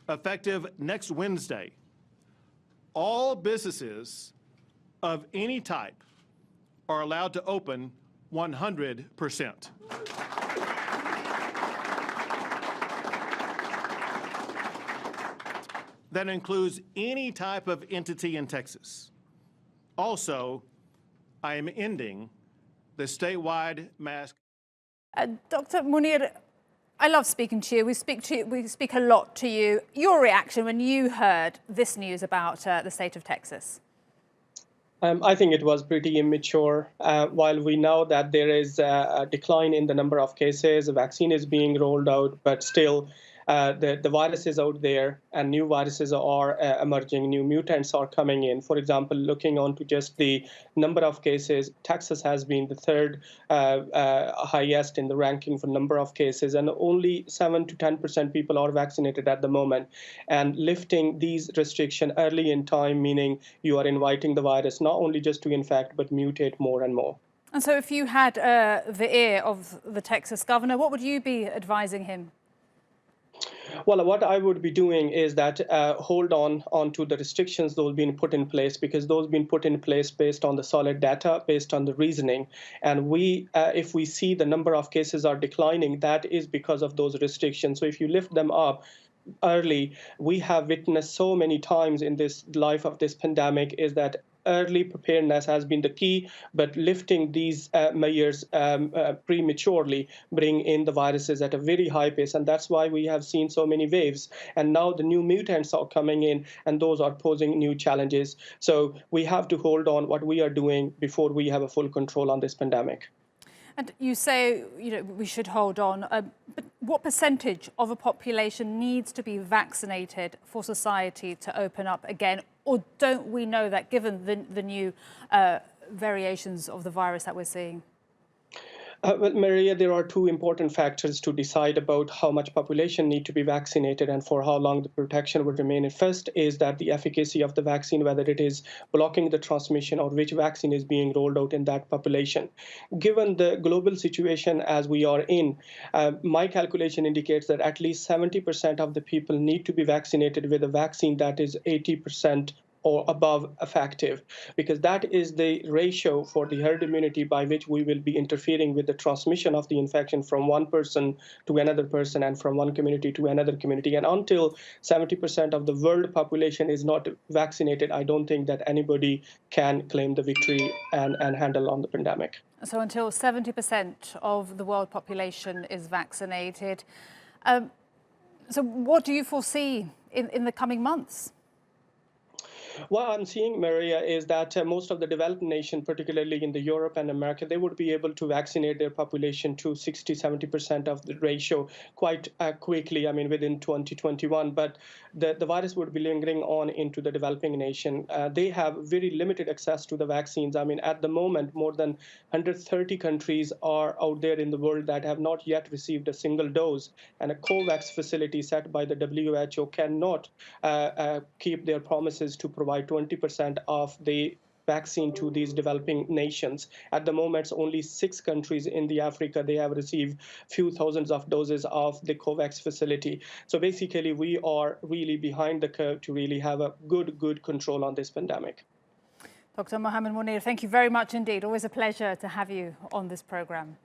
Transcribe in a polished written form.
effective next Wednesday, all businesses of any type are allowed to open 100%. That includes any type of entity in Texas. Also, I am ending the statewide mask. Dr. Munir, I love speaking to you. We speak a lot to you. Your reaction when you heard this news about the state of Texas? I think it was pretty immature. While we know that there is a decline in the number of cases, a vaccine is being rolled out, but still the virus is out there and new viruses are emerging, new mutants are coming in. For example, looking on to just the number of cases, Texas has been the third highest in the ranking for number of cases, and only 7 to 10% people are vaccinated at the moment. And lifting these restrictions early in time, meaning you are inviting the virus not only just to infect, but mutate more and more. And so if you had the ear of the Texas governor, what would you be advising him? Well, what I would be doing is that hold on to the restrictions that will be put in place, because those been put in place based on the solid data, based on the reasoning. And if we see the number of cases are declining, that is because of those restrictions. So if you lift them up early, we have witnessed so many times in this life of this pandemic is that early preparedness has been the key, but lifting these measures prematurely bring in the viruses at a very high pace, and that's why we have seen so many waves. And now the new mutants are coming in, and those are posing new challenges. So we have to hold on what we are doing before we have a full control on this pandemic. And you say, we should hold on, but what percentage of a population needs to be vaccinated for society to open up again? Or don't we know that, given the new variations of the virus that we're seeing? Well, Maria, there are two important factors to decide about how much population need to be vaccinated and for how long the protection would remain. And first is that the efficacy of the vaccine, whether it is blocking the transmission or which vaccine is being rolled out in that population. Given the global situation as we are in, my calculation indicates that at least 70% of the people need to be vaccinated with a vaccine that is 80% or above effective, because that is the ratio for the herd immunity by which we will be interfering with the transmission of the infection from one person to another person and from one community to another community. And until 70% of the world population is not vaccinated, I don't think that anybody can claim the victory and handle on the pandemic. So until 70% of the world population is vaccinated. So what do you foresee in the coming months? What I'm seeing, Maria, is that most of the developed nations, particularly in the Europe and America, they would be able to vaccinate their population to 60–70% of the ratio quite quickly, within 2021. But the virus would be lingering on into the developing nation. They have very limited access to the vaccines. At the moment, more than 130 countries are out there in the world that have not yet received a single dose. And a COVAX facility set by the WHO cannot keep their promises to provide 20% of the vaccine to these developing nations. At the moment, only 6 countries in Africa, they have received few thousands of doses of the COVAX facility. So basically, we are really behind the curve to really have a good control on this pandemic. Dr. Muhammad Munir, thank you very much indeed. Always a pleasure to have you on this program.